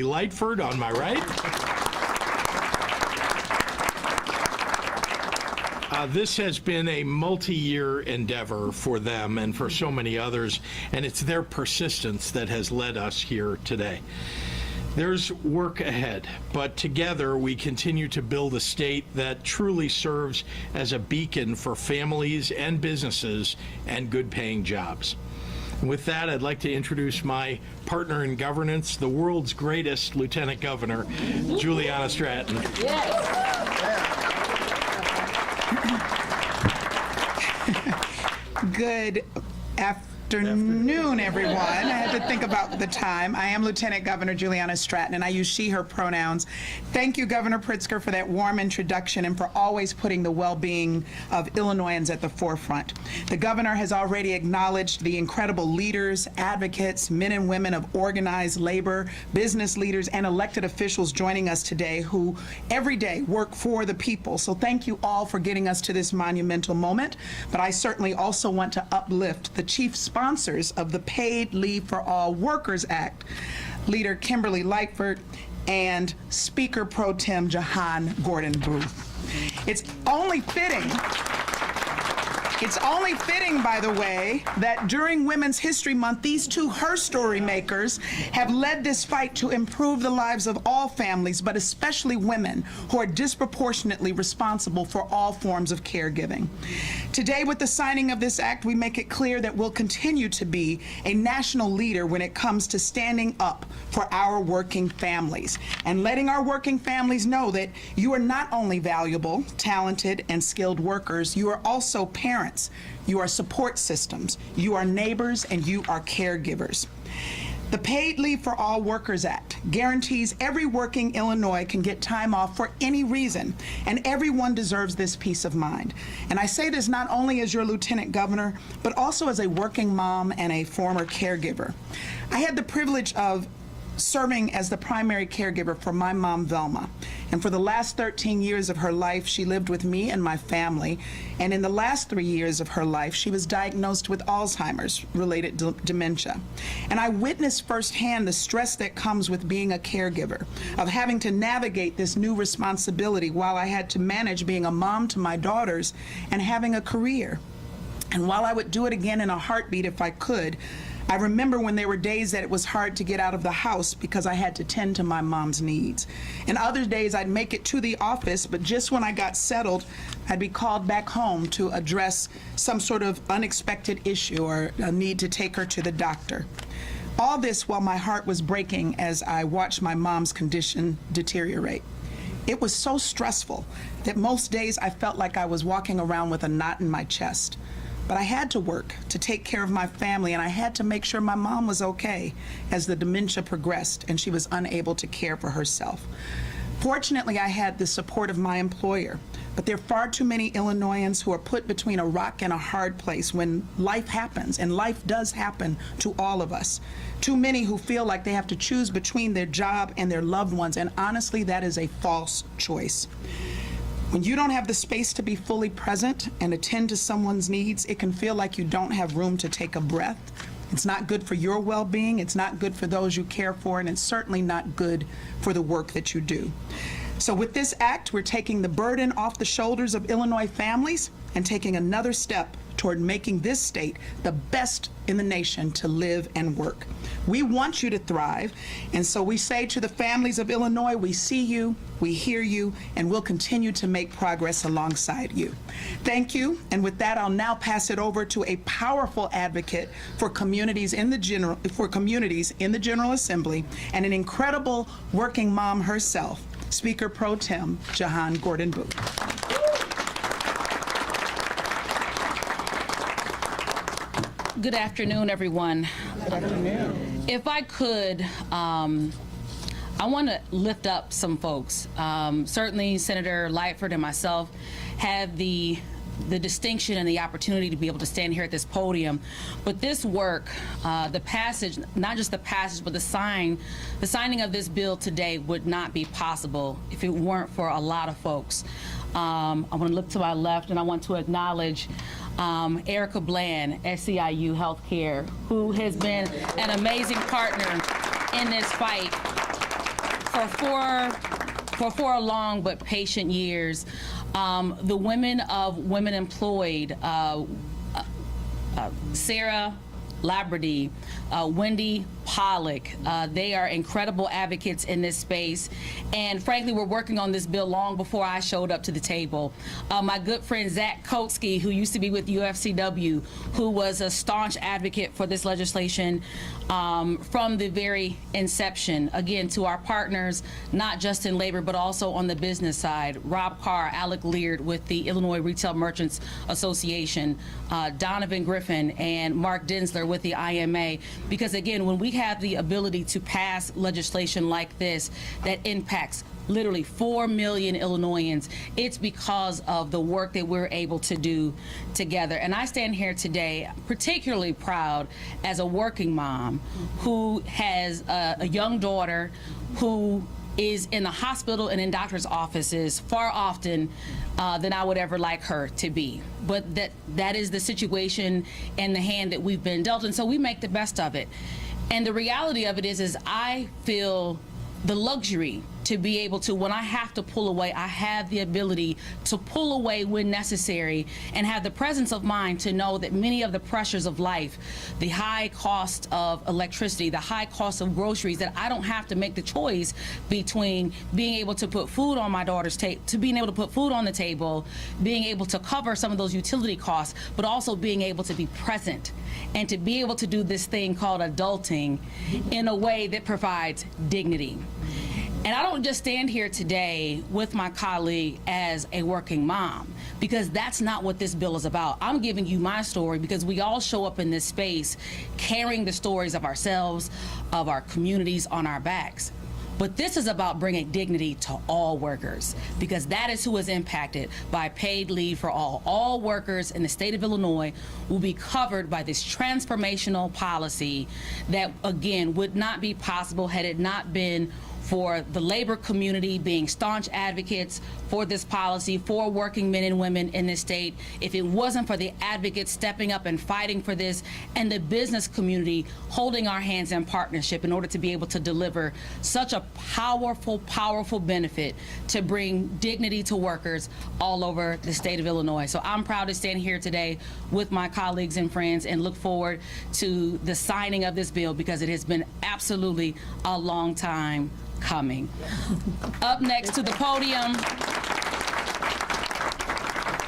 Lightford on my right. This has been a multi-year endeavor for them and for so many others, and it's their persistence that has led us here today. There's work ahead, but together we continue to build a state that truly serves as a beacon for families and businesses and good-paying jobs. With that, I'd like to introduce my partner in governance, the world's greatest Lieutenant Governor, Juliana Stratton. Good afternoon, everyone. I had to think about the time. I am Lieutenant Governor Juliana Stratton, and I use she, her pronouns. Thank you, Governor Pritzker, for that warm introduction and for always putting the well-being of Illinoisans at the forefront. The governor has already acknowledged the incredible leaders, advocates, men and women of organized labor, business leaders, and elected officials joining us today who every day work for the people. So thank you all for getting us to this monumental moment. But I certainly also want to uplift the chief sponsors of the Paid Leave for All Workers Act, Leader Kimberly Lightford and Speaker Pro Tem Jahan Gordon Booth. It's only fitting, by the way, that during Women's History Month, these two her story makers have led this fight to improve the lives of all families, but especially women who are disproportionately responsible for all forms of caregiving. Today, with the signing of this act, we make it clear that we'll continue to be a national leader when it comes to standing up for our working families and letting our working families know that you are not only valuable, talented, and skilled workers, you are also parents, you are support systems, you are neighbors, and you are caregivers. The Paid Leave for All Workers Act guarantees every working Illinois can get time off for any reason, and everyone deserves this peace of mind. And I say this not only as your Lieutenant Governor, but also as a working mom and a former caregiver. I had the privilege of serving as the primary caregiver for my mom, Velma. And for the last 13 years of her life, she lived with me and my family. And in the last 3 years of her life, she was diagnosed with Alzheimer's-related dementia. And I witnessed firsthand the stress that comes with being a caregiver, of having to navigate this new responsibility while I had to manage being a mom to my daughters and having a career. And while I would do it again in a heartbeat if I could, I remember when there were days that it was hard to get out of the house because I had to tend to my mom's needs. And other days I'd make it to the office, but just when I got settled, I'd be called back home to address some sort of unexpected issue or a need to take her to the doctor. All this while my heart was breaking as I watched my mom's condition deteriorate. It was so stressful that most days I felt like I was walking around with a knot in my chest. But I had to work to take care of my family, and I had to make sure my mom was okay as the dementia progressed and she was unable to care for herself. Fortunately, I had the support of my employer, but there are far too many Illinoisans who are put between a rock and a hard place when life happens, and life does happen to all of us. Too many who feel like they have to choose between their job and their loved ones, and honestly, that is a false choice. When you don't have the space to be fully present and attend to someone's needs, it can feel like you don't have room to take a breath. It's not good for your well-being, it's not good for those you care for, and it's certainly not good for the work that you do. So with this act, we're taking the burden off the shoulders of Illinois families and taking another step toward making this state the best in the nation to live and work. We want you to thrive, and so we say to the families of Illinois, we see you, we hear you, and we'll continue to make progress alongside you. Thank you, and with that, I'll now pass it over to a powerful advocate for communities in the General Assembly and an incredible working mom herself, Speaker Pro Tem Jahan Gordon Booth. Good afternoon, everyone. Good afternoon. If I could, I want to lift up some folks. Certainly, Senator Lightford and myself had the distinction and the opportunity to be able to stand here at this podium. But this work, the passage, not just the passage, but the signing of this bill today would not be possible if it weren't for a lot of folks. I want to look to my left, and I want to acknowledge Erica Bland, SEIU Healthcare, who has been an amazing partner in this fight. for 4 long but patient years, the women of Women Employed, Sarah Labrady, Wendy Pollock. They are incredible advocates in this space. And frankly, we're working on this bill long before I showed up to the table. My good friend Zach Kotsky, who used to be with UFCW, who was a staunch advocate for this legislation from the very inception. Again, to our partners, not just in labor, but also on the business side. Rob Carr, Alec Leard with the Illinois Retail Merchants Association, Donovan Griffin, and Mark Densler with the IMA. Because again, when we have the ability to pass legislation like this that impacts literally 4 million Illinoisans, it's because of the work that we're able to do together. And I stand here today particularly proud as a working mom who has a young daughter who is in the hospital and in doctor's offices far often than I would ever like her to be. But that is the situation and the hand that we've been dealt, and so we make the best of it. And the reality of it is I feel the luxury to be able to, when I have to pull away, I have the ability to pull away when necessary and have the presence of mind to know that many of the pressures of life, the high cost of electricity, the high cost of groceries, that I don't have to make the choice between being able to put food on my daughter's table, to being able to put food on the table, being able to cover some of those utility costs, but also being able to be present and to be able to do this thing called adulting in a way that provides dignity. And I don't just stand here today with my colleague as a working mom, because that's not what this bill is about. I'm giving you my story because we all show up in this space carrying the stories of ourselves, of our communities on our backs. But this is about bringing dignity to all workers, because that is who is impacted by paid leave for all. All workers in the state of Illinois will be covered by this transformational policy that, again, would not be possible had it not been for the labor community being staunch advocates for this policy, for working men and women in this state. If it wasn't for the advocates stepping up and fighting for this, and the business community holding our hands in partnership in order to be able to deliver such a powerful, powerful benefit to bring dignity to workers all over the state of Illinois. So I'm proud to stand here today with my colleagues and friends and look forward to the signing of this bill, because it has been absolutely a long time coming. Up next to the podium,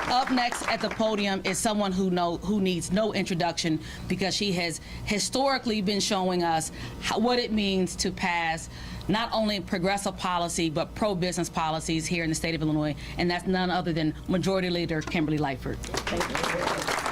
up next at the podium is someone who needs no introduction, because she has historically been showing us what it means to pass not only progressive policy but pro-business policies here in the state of Illinois, and that's none other than Majority Leader Kimberly Lightford. Thank you.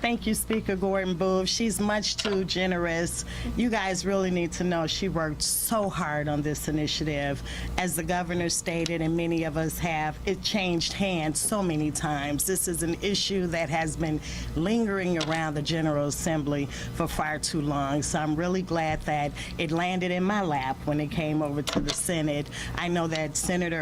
Thank you, Speaker Gordon Booth. She's much too generous. You guys really need to know she worked so hard on this initiative. As the governor stated, and many of us have, it changed hands so many times. This is an issue that has been lingering around the General Assembly for far too long. So I'm really glad that it landed in my lap when it came over to the Senate. I know that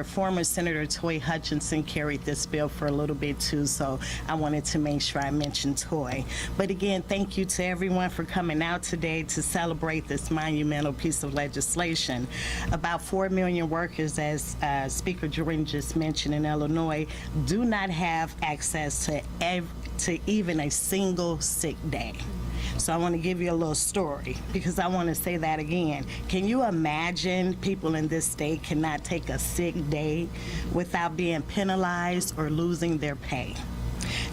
former Senator Toy Hutchinson carried this bill for a little bit too, so I wanted to make sure I mentioned Toy. But again, thank you to everyone for coming out today to celebrate this monumental piece of legislation. About 4 million workers, as Speaker Jordan just mentioned, in Illinois, do not have access to even a single sick day. So I want to give you a little story, because I want to say that again. Can you imagine people in this state cannot take a sick day without being penalized or losing their pay?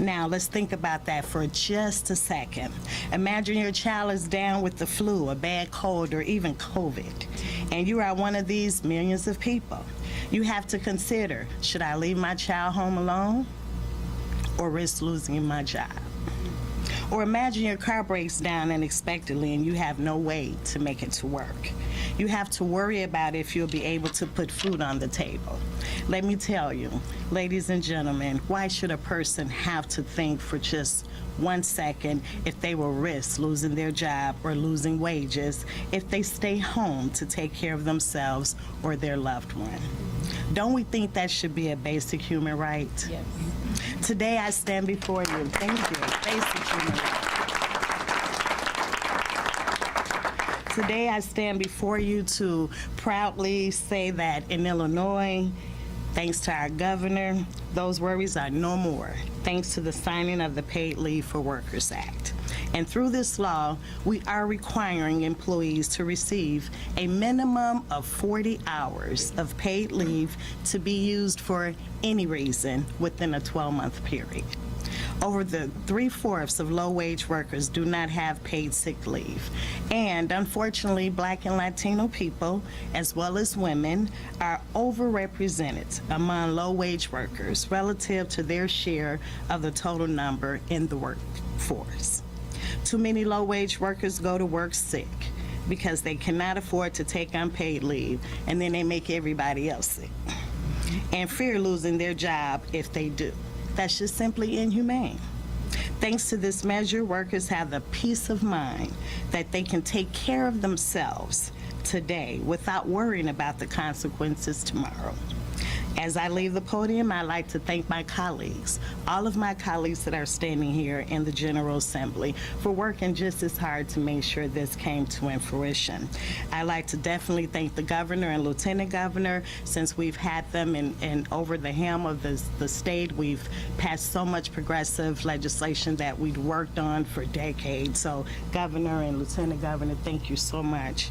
Now, let's think about that for just a second. Imagine your child is down with the flu, a bad cold, or even COVID, and you are one of these millions of people. You have to consider, should I leave my child home alone or risk losing my job? Or imagine your car breaks down unexpectedly and you have no way to make it to work. You have to worry about if you'll be able to put food on the table. Let me tell you, ladies and gentlemen, why should a person have to think for just 1 second if they will risk losing their job or losing wages if they stay home to take care of themselves or their loved one? Don't we think that should be a basic human right? Yes. Today I stand before you. Thank you. Basic human right. Today I stand before you to proudly say that in Illinois, thanks to our governor, those worries are no more, thanks to the signing of the Paid Leave for Workers Act. And through this law, we are requiring employees to receive a minimum of 40 hours of paid leave to be used for any reason within a 12-month period. Over the 3/4 of low-wage workers do not have paid sick leave. And unfortunately, Black and Latino people, as well as women, are overrepresented among low-wage workers relative to their share of the total number in the workforce. Too many low-wage workers go to work sick because they cannot afford to take unpaid leave, and then they make everybody else sick, and fear losing their job if they do. That's just simply inhumane. Thanks to this measure, workers have the peace of mind that they can take care of themselves today without worrying about the consequences tomorrow. As I leave the podium, I'd like to thank my colleagues, all of my colleagues that are standing here in the General Assembly, for working just as hard to make sure this came to fruition. I'd like to definitely thank the governor and lieutenant governor. Since we've had them in over the helm of the state, we've passed so much progressive legislation that we'd worked on for decades. So governor and lieutenant governor, thank you so much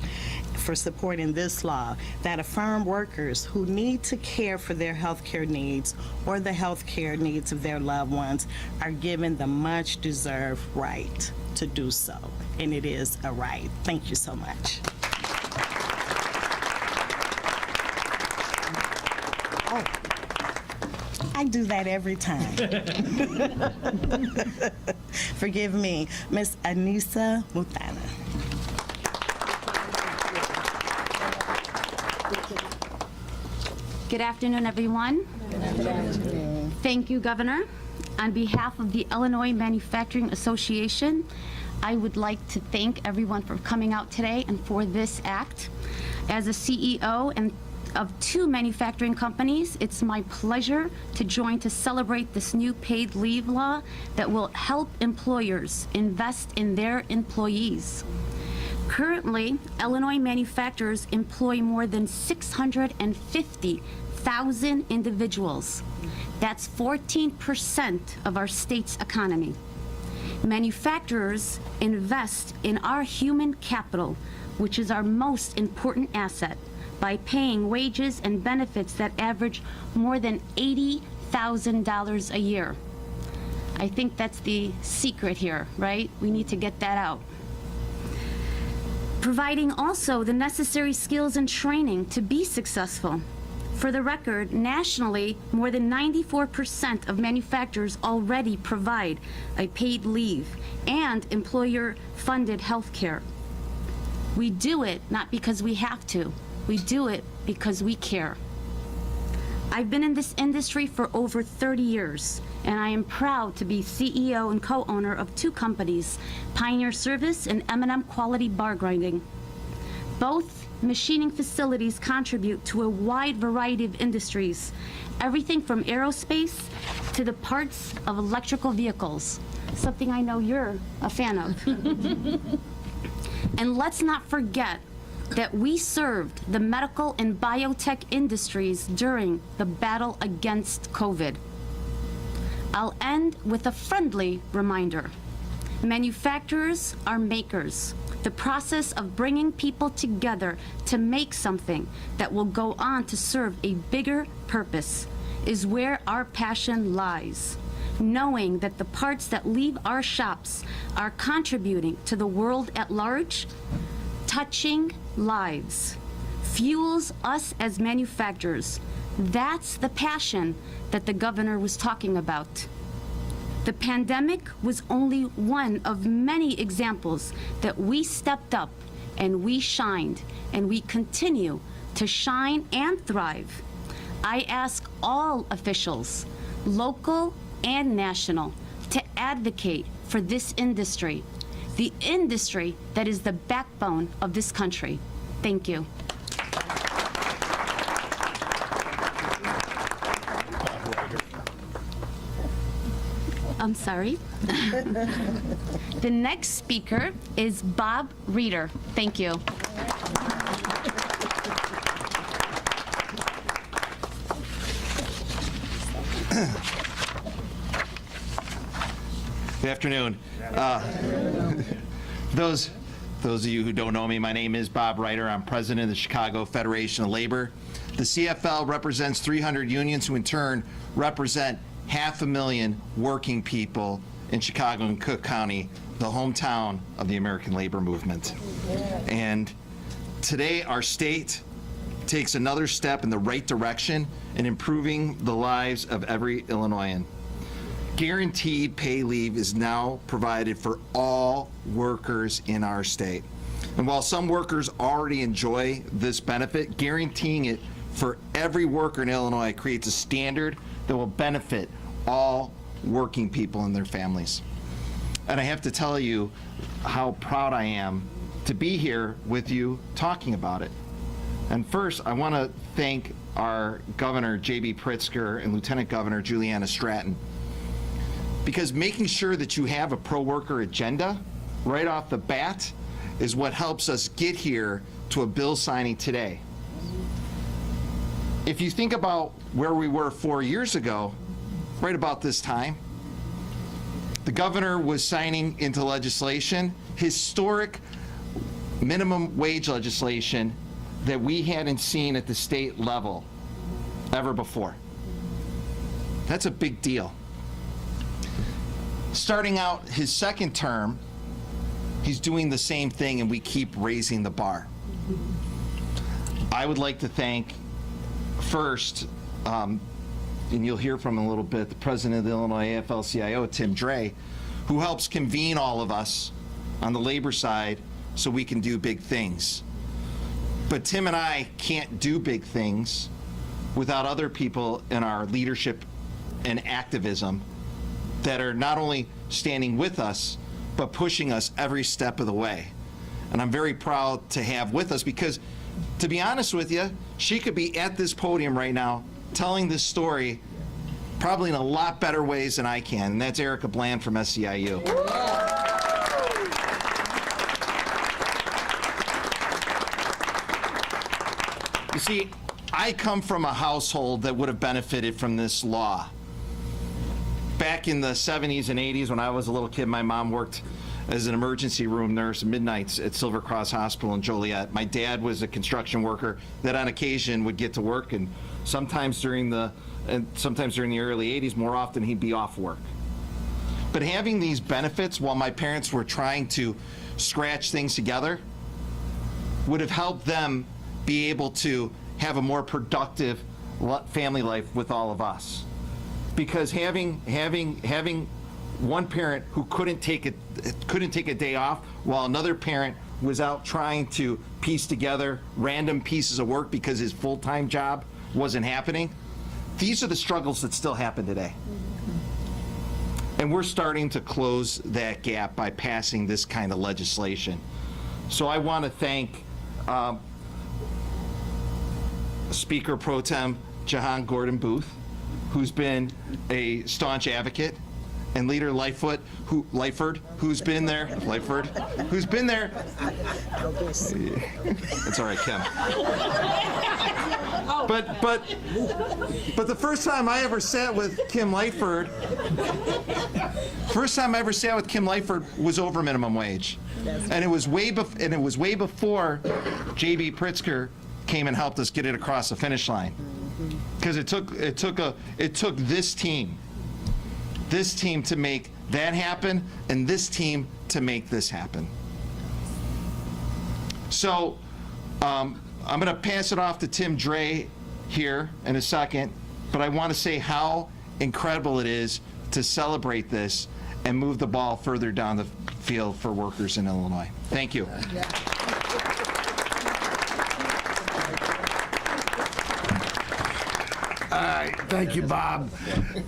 for supporting this law that affirm workers who need to care for their health care needs or the health care needs of their loved ones are given the much deserved right to do so. And it is a right. Thank you so much. Oh, I do that every time. Forgive me, Miss Anissa Mutana. Good afternoon, everyone. Thank you, Governor. On behalf of the Illinois Manufacturing Association, I would like to thank everyone for coming out today and for this act. As a CEO and of 2 manufacturing companies, it's my pleasure to join to celebrate this new paid leave law that will help employers invest in their employees. Currently, Illinois manufacturers employ more than 650,000 individuals. That's 14% of our state's economy. Manufacturers invest in our human capital, which is our most important asset, by paying wages and benefits that average more than $80,000 a year. I think that's the secret here, right? We need to get that out. Providing also the necessary skills and training to be successful. For the record, nationally, more than 94% of manufacturers already provide a paid leave and employer-funded health care. We do it not because we have to. We do it because we care. I've been in this industry for over 30 years, and I am proud to be CEO and co-owner of 2 companies, Pioneer Service and M&M Quality Bar Grinding. Both machining facilities contribute to a wide variety of industries, everything from aerospace to the parts of electrical vehicles, something I know you're a fan of. And let's not forget that we served the medical and biotech industries during the battle against COVID. I'll end with a friendly reminder. Manufacturers are makers. The process of bringing people together to make something that will go on to serve a bigger purpose is where our passion lies. Knowing that the parts that leave our shops are contributing to the world at large, touching lives, fuels us as manufacturers. That's the passion that the governor was talking about. The pandemic was only one of many examples that we stepped up and we shined, and we continue to shine and thrive. I ask all officials, local and national, to advocate for this industry, the industry that is the backbone of this country. Thank you. I'm sorry. The next speaker is Bob Reeder. Thank you. Good afternoon. Those of you who don't know me, my name is Bob Reiter. I'm president of the Chicago Federation of Labor. The CFL represents 300 unions who in turn represent 500,000 working people in Chicago and Cook County, the hometown of the American labor movement. And today our state takes another step in the right direction in improving the lives of every Illinoisan. Guaranteed pay leave is now provided for all workers in our state. And while some workers already enjoy this benefit, guaranteeing it for every worker in Illinois creates a standard that will benefit all working people and their families. And I have to tell you how proud I am to be here with you talking about it. And first, I want to thank our Governor, J.B. Pritzker, and Lieutenant Governor Juliana Stratton, because making sure that you have a pro-worker agenda right off the bat is what helps us get here to a bill signing today. If you think about where we were 4 years ago, right about this time, the governor was signing into legislation historic minimum wage legislation that we hadn't seen at the state level ever before. That's a big deal. Starting out his second term, he's doing the same thing, and we keep raising the bar. I would like to thank first, and you'll hear from him a little bit, the president of the Illinois AFL-CIO, Tim Dre, who helps convene all of us on the labor side so we can do big things. But Tim and I can't do big things without other people in our leadership and activism that are not only standing with us, but pushing us every step of the way. And I'm very proud to have with us because, to be honest with you, she could be at this podium right now telling this story probably in a lot better ways than I can, and that's Erica Bland from SEIU. You see, I come from a household that would have benefited from this law. Back in the 70s and 80s, when I was a little kid, my mom worked as an emergency room nurse midnights at Silver Cross Hospital in Joliet. My dad was a construction worker that on occasion would get to work, and sometimes during the early 80s, more often he'd be off work. But having these benefits while my parents were trying to scratch things together would have helped them be able to have a more productive family life with all of us. Because having one parent who couldn't take a day off while another parent was out trying to piece together random pieces of work because his full-time job wasn't happening, these are the struggles that still happen today. And we're starting to close that gap by passing this kind of legislation. So I want to thank Speaker Pro Tem Jahan Gordon Booth, who's been a staunch advocate, and Leader Lightford, who's been there. It's all right, Kim. But the first time I ever sat with Kim Lightford, was over minimum wage, and it was way before J.B. Pritzker came and helped us get it across the finish line. Because it took this team to make that happen, and this team to make this happen. So I'm going to pass it off to Tim Dre here in a second, but I want to say how incredible it is to celebrate this and move the ball further down the field for workers in Illinois. Thank you. All right, thank you, Bob.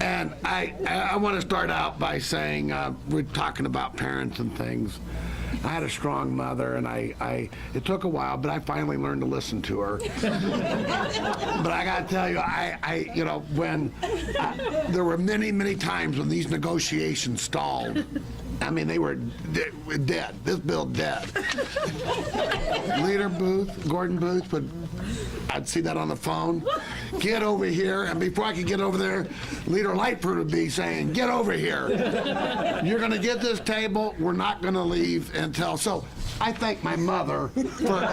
And I want to start out by saying we're talking about parents and things. I had a strong mother, and it took a while, but I finally learned to listen to her. But I got to tell you, when there were many, many times when these negotiations stalled. I mean, they were dead. This bill dead. Leader Booth, Gordon Booth, I'd see that on the phone. Get over here. And before I could get over there, Leader Lightford would be saying, get over here. You're going to get this table. We're not going to leave until. So I thank my mother for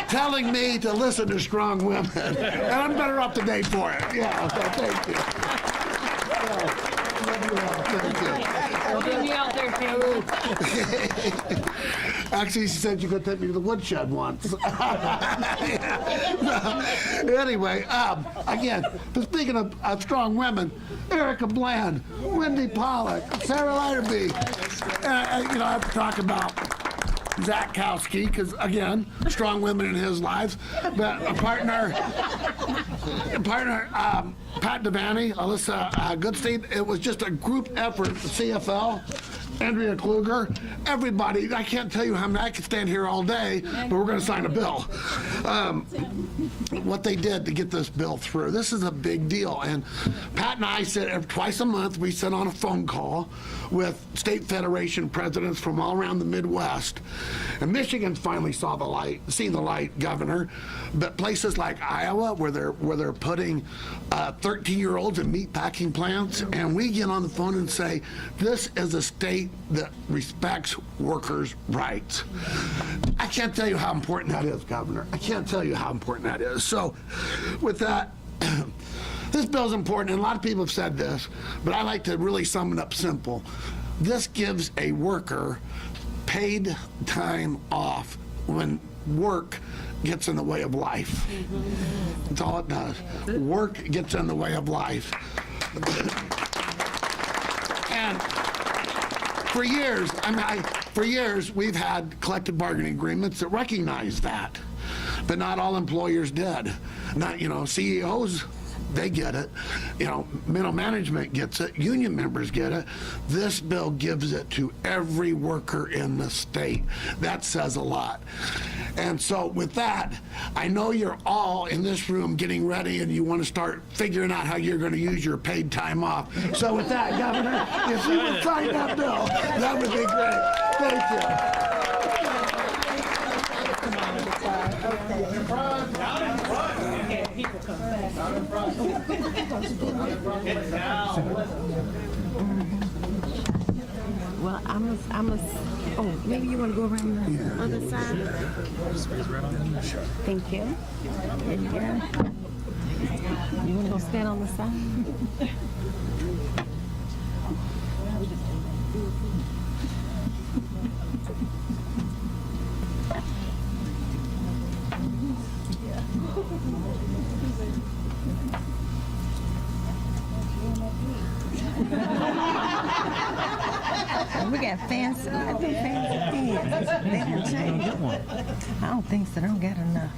telling me to listen to strong women. And I'm better up to date for it. Yeah, so thank you. Thank you. Actually, she said you could take me to the woodshed once. Anyway, again, speaking of strong women, Erica Bland, Wendy Pollock, Sarah Lighterby. I have to talk about Zach Kowski, because again, strong women in his lives, but a partner, Pat Devaney, Alyssa Goodstein. It was just a group effort. The CFL, Andrea Kluger, everybody. I can't tell you how many. I could stand here all day, but we're going to sign a bill. What they did to get this bill through. This is a big deal. And Pat and I sit twice a month. We sit on a phone call with state federation presidents from all around the Midwest. And Michigan's finally seen the light, Governor. But places like Iowa, where they're putting 13-year-olds in meat packing plants, and we get on the phone and say, this is a state that respects workers' rights. I can't tell you how important that is, Governor. I can't tell you how important that is. So with that, this bill's important, and a lot of people have said this, but I like to really sum it up simple. This gives a worker paid time off when work gets in the way of life. That's all it does. Work gets in the way of life. And for years, we've had collective bargaining agreements that recognize that, but not all employers did. Not, CEOs, they get it. Middle management gets it. Union members get it. This bill gives it to every worker in the state. That says a lot. And so with that, I know you're all in this room getting ready and you want to start figuring out how you're going to use your paid time off. So with that, Governor, if you would sign that bill, that would be great. Thank you. Well, oh, maybe you want to go around the other side? Thank you. And here. You want to go stand on the side? We got fancy, I do fancy things. They done changed. I don't think so. They don't got enough.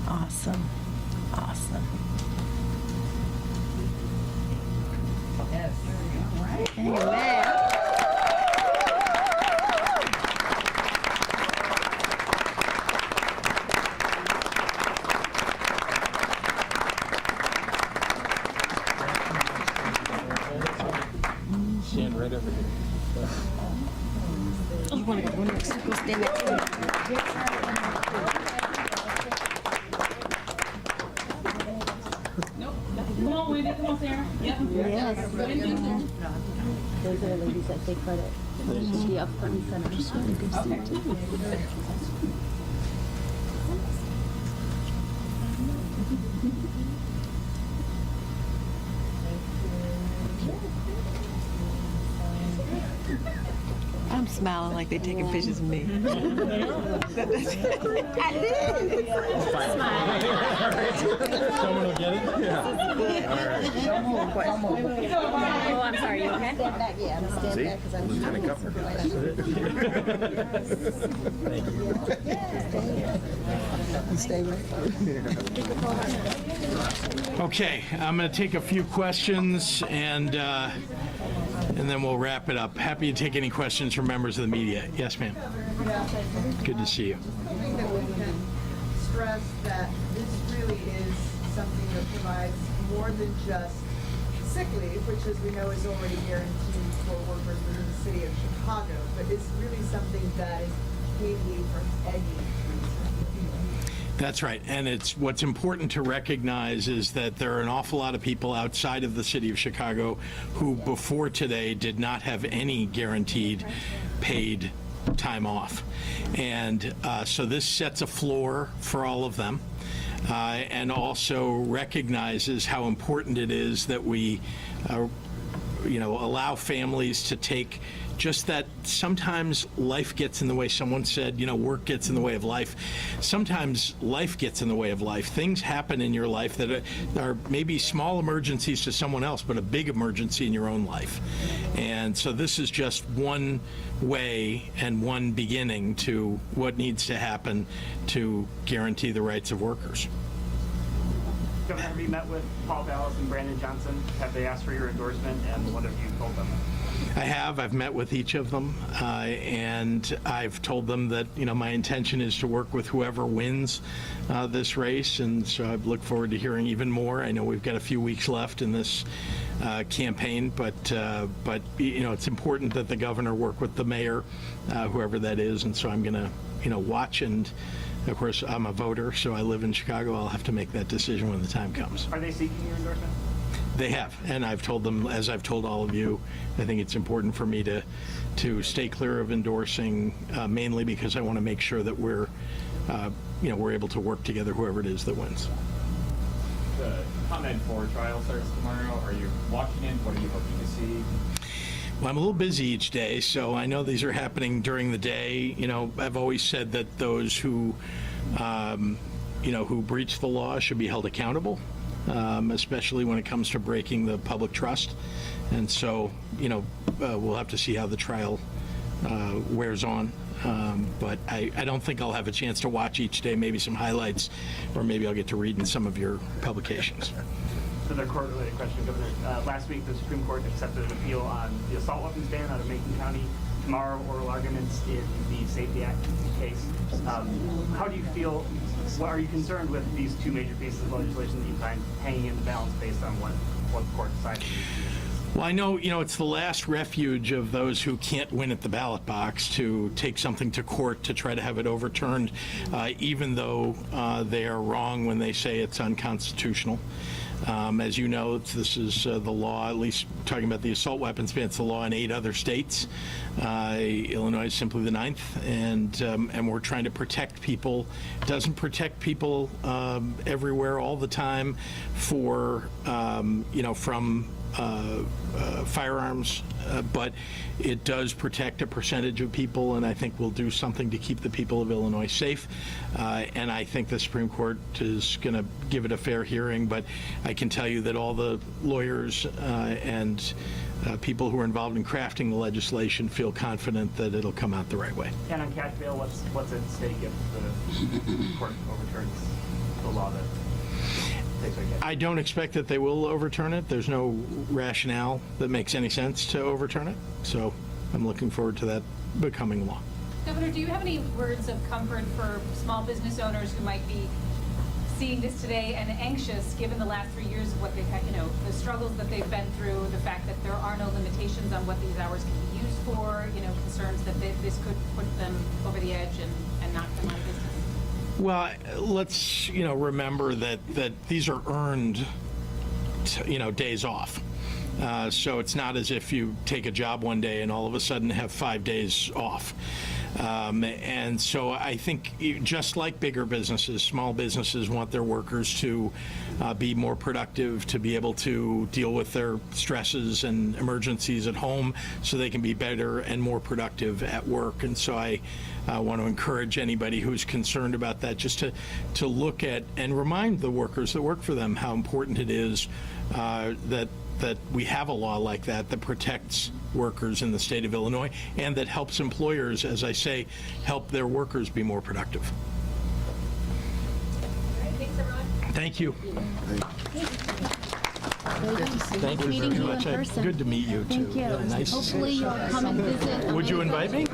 Awesome. Awesome. Amen. Stand right over here. You want to go next? Go stand next to me. Come on, Wendy. Come on, Sarah. Yep. Yes. Those are the ladies that take credit. The up front and center. I'm smiling like they're taking pictures of me. Someone will get it? Yeah. Oh, I'm sorry, you okay? See? Lieutenant Governor. Thank you. Okay, I'm going to take a few questions and then we'll wrap it up. Happy to take any questions from members of the media. Yes, ma'am. Good to see you. I think that we can stress that this really is something that provides more than just sick leave, which as we know is already guaranteed for workers within the city of Chicago, but it's really something that is paid leave for any reason. That's right. And it's what's important to recognize is that there are an awful lot of people outside of the city of Chicago who before today did not have any guaranteed paid time off. And so this sets a floor for all of them. And also recognizes how important it is that we, allow families to take just that. Sometimes life gets in the way. Someone said, work gets in the way of life. Sometimes life gets in the way of life. Things happen in your life that are maybe small emergencies to someone else, but a big emergency in your own life. And so this is just one way and one beginning to what needs to happen to guarantee the rights of workers. Governor, have you met with Paul Vallis and Brandon Johnson? Have they asked for your endorsement, and what have you told them? I have. I've met with each of them, and I've told them that my intention is to work with whoever wins this race, and so I look forward to hearing even more. I know we've got a few weeks left in this campaign, but it's important that the governor work with the mayor, whoever that is, and so I'm going to watch. And of course, I'm a voter, so I live in Chicago. I'll have to make that decision when the time comes. Are they seeking your endorsement? They have, and I've told them, as I've told all of you, I think it's important for me to stay clear of endorsing, mainly because I want to make sure that we're able to work together, whoever it is that wins. The comment for trial starts tomorrow. Are you watching it? What are you hoping to see? Well, I'm a little busy each day, so I know these are happening during the day. I've always said that those who breach the law should be held accountable. Especially when it comes to breaking the public trust. And so, we'll have to see how the trial wears on. But I don't think I'll have a chance to watch each day, maybe some highlights, or maybe I'll get to read in some of your publications. Another court-related question, Governor. Last week, the Supreme Court accepted an appeal on the assault weapons ban out of Macon County. Tomorrow, oral arguments in the Safety Act case. How do you feel? Are you concerned with these two major pieces of legislation that you find hanging in the balance based on what the court decided? Well, I know, it's the last refuge of those who can't win at the ballot box to take something to court to try to have it overturned, even though they are wrong when they say it's unconstitutional. As you know, this is the law, at least talking about the assault weapons ban, it's the law in 8 other states. Illinois is simply the 9th, and we're trying to protect people. It doesn't protect people everywhere all the time for, from firearms, but it does protect a percentage of people, and I think we'll do something to keep the people of Illinois safe. And I think the Supreme Court is going to give it a fair hearing, but I can tell you that all the lawyers and people who are involved in crafting the legislation feel confident that it'll come out the right way. And on cash bail, what's at stake if the court overturns the law that takes away cash bail? I don't expect that they will overturn it. There's no rationale that makes any sense to overturn it. So I'm looking forward to that becoming law. Governor, do you have any words of comfort for small business owners who might be seeing this today and anxious, given the last 3 years of what they've had, the struggles that they've been through, the fact that there are no limitations on what these hours can be used for, concerns that this could put them over the edge and knock them out of business? Well, let's, remember that these are earned, days off. So it's not as if you take a job one day and all of a sudden have 5 days off. And so I think just like bigger businesses, small businesses want their workers to be more productive, to be able to deal with their stresses and emergencies at home so they can be better and more productive at work. And so I want to encourage anybody who's concerned about that just to look at and remind the workers that work for them how important it is that we have a law like that protects workers in the state of Illinois and that helps employers, as I say, help their workers be more productive. Thanks, everyone. Thank you. Thank you Meeting very you in much. person. Good to meet you, too. Thank you. Nice to see Hopefully you'll come and visit. Would you invite me?